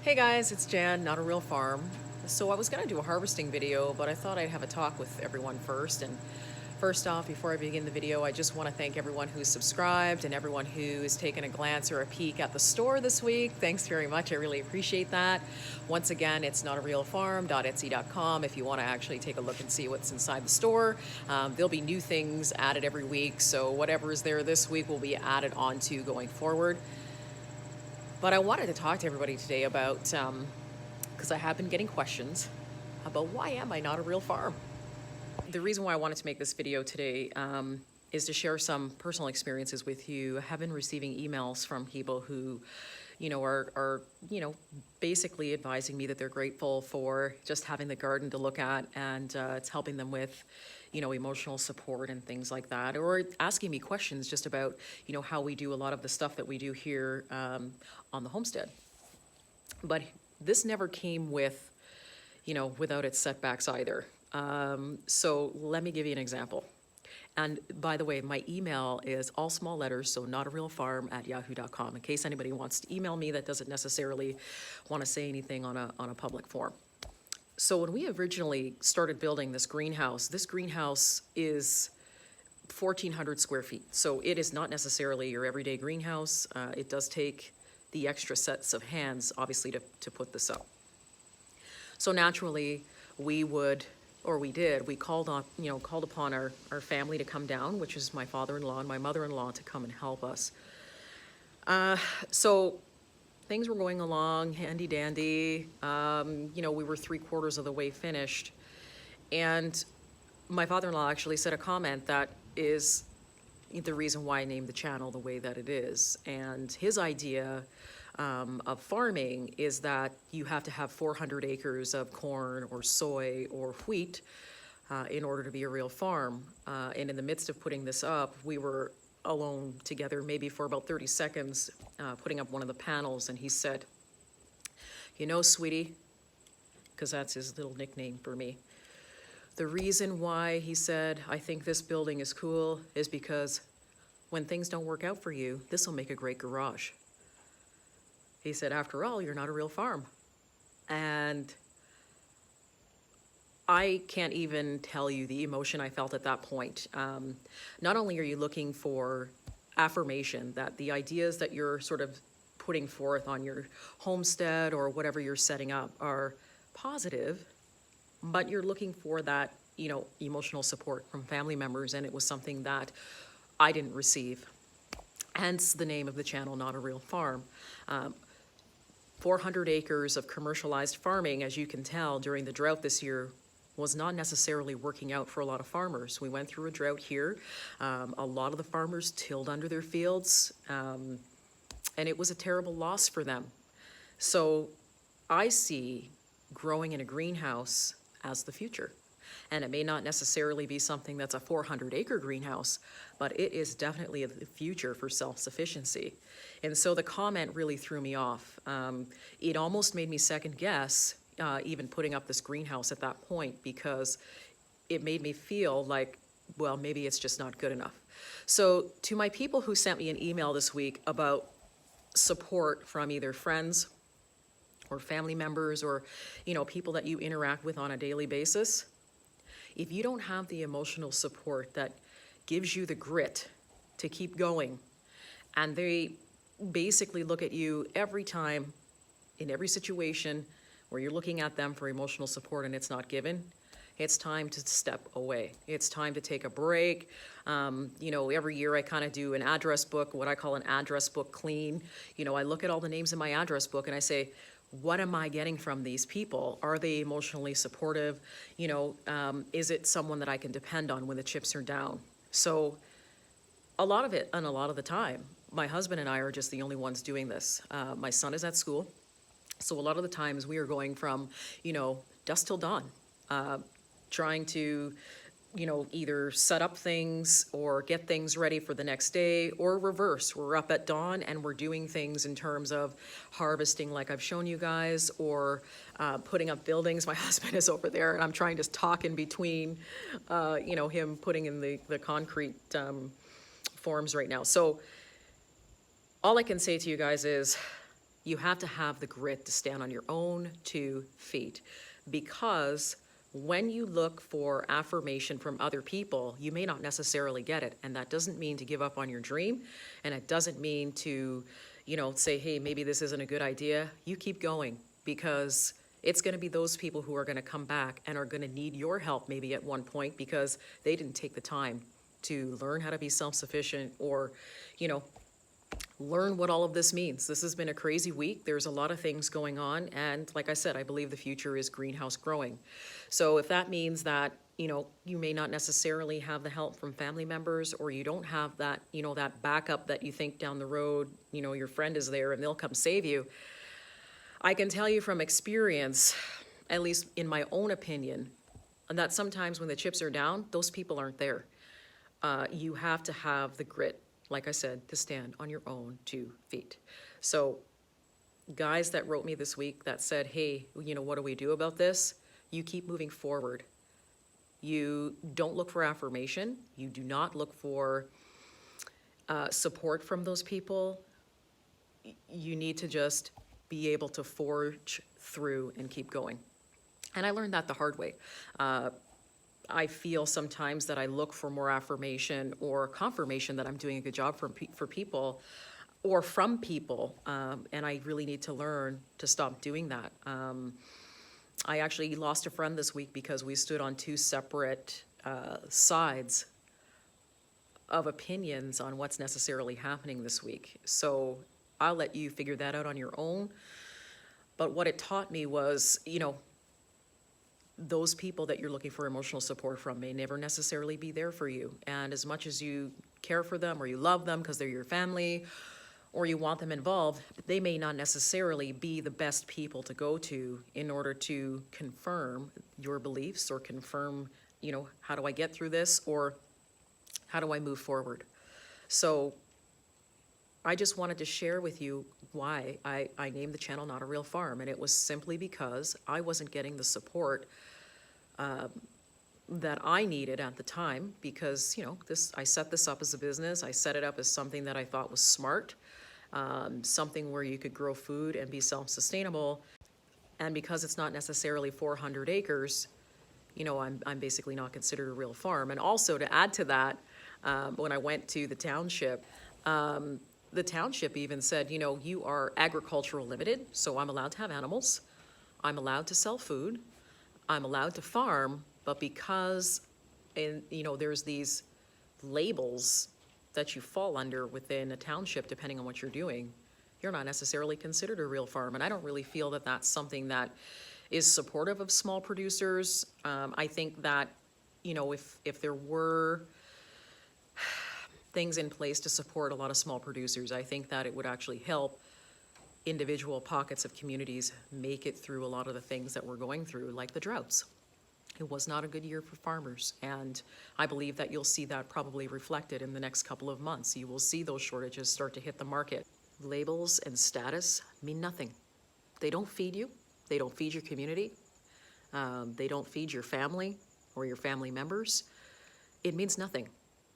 Hey guys, it's Jan, Not a Real Farm. So I was going to do a harvesting video, but I thought I'd have a talk with everyone first. And first off, before I begin the video, I just want to thank everyone who's subscribed and everyone who has taken a glance or a peek at the store this week. Thanks very much. I really appreciate that. Once again, it's notarealfarm.etsy.com if you want to actually take a look and see what's inside the store. There'll be new things added every week, so whatever is there this week will be added onto going forward. But I wanted to talk to everybody today about, because I have been getting questions about why am I not a real farm? The reason why I wanted to make this video today is to share some personal experiences with you. I have been receiving emails from people who, are basically advising me that they're grateful for just having the garden to look at, and it's helping them with, emotional support and things like that, or asking me questions just about, how we do a lot of the stuff that we do here on the homestead. But this never came with, without its setbacks either. So let me give you an example. And by the way, my email is all small letters, so notarealfarm@yahoo.com, in case anybody wants to email me that doesn't necessarily want to say anything on a public forum. So when we originally started building this greenhouse is 1,400 square feet. So it is not necessarily your everyday greenhouse. It does take the extra sets of hands, obviously, to put this up. So naturally, we called upon our family to come down, which is my father-in-law and my mother-in-law, to come and help us. So things were going along handy dandy. We were 3/4 of the way finished. And my father-in-law actually said a comment that is the reason why I named the channel the way that it is. And his idea of farming is that you have to have 400 acres of corn or soy or wheat in order to be a real farm. And in the midst of putting this up, we were alone together maybe for about 30 seconds putting up one of the panels, and he said, sweetie, because that's his little nickname for me, the reason why, he said, I think this building is cool is because when things don't work out for you, this will make a great garage. He said, after all, you're not a real farm. And I can't even tell you the emotion I felt at that point. Not only are you looking for affirmation that the ideas that you're sort of putting forth on your homestead or whatever you're setting up are positive, but you're looking for that, emotional support from family members, and it was something that I didn't receive. Hence the name of the channel, Not a Real Farm. 400 acres of commercialized farming, as you can tell, during the drought this year was not necessarily working out for a lot of farmers. We went through a drought here. A lot of the farmers tilled under their fields, and it was a terrible loss for them. So I see growing in a greenhouse as the future. And it may not necessarily be something that's a 400-acre greenhouse, but it is definitely the future for self-sufficiency. And so the comment really threw me off. It almost made me second guess even putting up this greenhouse at that point, because it made me feel like, well, maybe it's just not good enough. So to my people who sent me an email this week about support from either friends or family members or, people that you interact with on a daily basis, if you don't have the emotional support that gives you the grit to keep going, and they basically look at you every time, in every situation where you're looking at them for emotional support and it's not given, it's time to step away. It's time to take a break. Every year I kind of do an address book, what I call an address book clean. I look at all the names in my address book and I say, what am I getting from these people? Are they emotionally supportive? Is it someone that I can depend on when the chips are down? So a lot of it, and a lot of the time, my husband and I are just the only ones doing this. My son is at school. So a lot of the times we are going from, dusk till dawn, trying to, either set up things or get things ready for the next day, or reverse. We're up at dawn and we're doing things in terms of harvesting like I've shown you guys, or putting up buildings. My husband is over there and I'm trying to talk in between, him putting in the concrete forms right now. So all I can say to you guys is, You have to have the grit to stand on your own 2 feet, because when you look for affirmation from other people, you may not necessarily get it. And that doesn't mean to give up on your dream. And it doesn't mean to, say, hey, maybe this isn't a good idea. You keep going, because it's going to be those people who are going to come back and are going to need your help maybe at one point, because they didn't take the time to learn how to be self-sufficient, or, learn what all of this means. This has been a crazy week. There's a lot of things going on. And like I said, I believe the future is greenhouse growing. So if that means that, you may not necessarily have the help from family members, or you don't have that, that backup that you think down the road, your friend is there and they'll come save you. I can tell you from experience, at least in my own opinion, that sometimes when the chips are down, those people aren't there. You have to have the grit, like I said, to stand on your own 2 feet. So guys that wrote me this week that said, hey, what do we do about this? You keep moving forward. You don't look for affirmation. You do not look for support from those people. You need to just be able to forge through and keep going. And I learned that the hard way. I feel sometimes that I look for more affirmation or confirmation that I'm doing a good job for people, or from people, and I really need to learn to stop doing that. I actually lost a friend this week because we stood on 2 separate sides of opinions on what's necessarily happening this week. So I'll let you figure that out on your own. But what it taught me was, those people that you're looking for emotional support from may never necessarily be there for you. And as much as you care for them, or you love them because they're your family, or you want them involved, they may not necessarily be the best people to go to in order to confirm your beliefs, or confirm, how do I get through this, or how do I move forward? So I just wanted to share with you why I named the channel Not a Real Farm, and it was simply because I wasn't getting the support that I needed at the time, because, I set this up as a business. I set it up as something that I thought was smart, something where you could grow food and be self-sustainable. And because it's not necessarily 400 acres, I'm basically not considered a real farm. And also, to add to that, when I went to the township even said, you are agricultural limited, so I'm allowed to have animals, I'm allowed to sell food, I'm allowed to farm, but because, there's these labels that you fall under within a township, depending on what you're doing, you're not necessarily considered a real farm. And I don't really feel that that's something that is supportive of small producers. I think that, if there were things in place to support a lot of small producers, I think that it would actually help individual pockets of communities make it through a lot of the things that we're going through, like the droughts. It was not a good year for farmers, and I believe that you'll see that probably reflected in the next couple of months. You will see those shortages start to hit the market. Labels and status mean nothing. They don't feed you. They don't feed your community. They don't feed your family or your family members. It means nothing.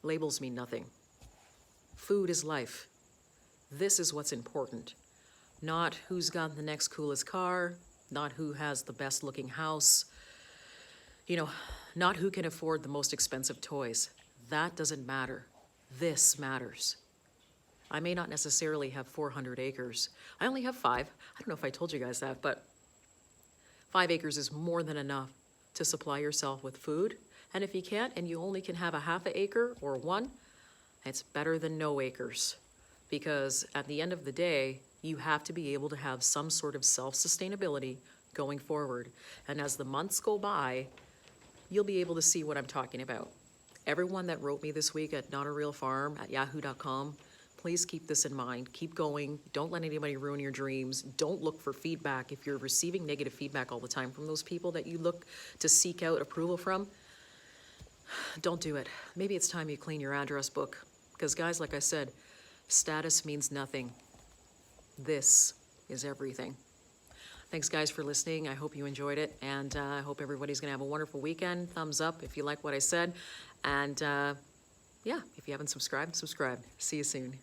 Labels mean nothing. Food is life. This is what's important. Not who's got the next coolest car, not who has the best looking house, not who can afford the most expensive toys. That doesn't matter. This matters. I may not necessarily have 400 acres. I only have 5. I don't know if I told you guys that, but 5 acres is more than enough to supply yourself with food. And if you can't, and you only can have a half an acre or 1, it's better than no acres. Because at the end of the day, you have to be able to have some sort of self-sustainability going forward. And as the months go by, you'll be able to see what I'm talking about. Everyone that wrote me this week at notarealfarm@yahoo.com, please keep this in mind. Keep going. Don't let anybody ruin your dreams. Don't look for feedback. If you're receiving negative feedback all the time from those people that you look to seek out approval from, don't do it. Maybe it's time you clean your address book. Because guys, like I said, status means nothing. This is everything. Thanks guys for listening. I hope you enjoyed it, and I hope everybody's gonna have a wonderful weekend. Thumbs up if you like what I said. And yeah, if you haven't subscribed, subscribe. See you soon.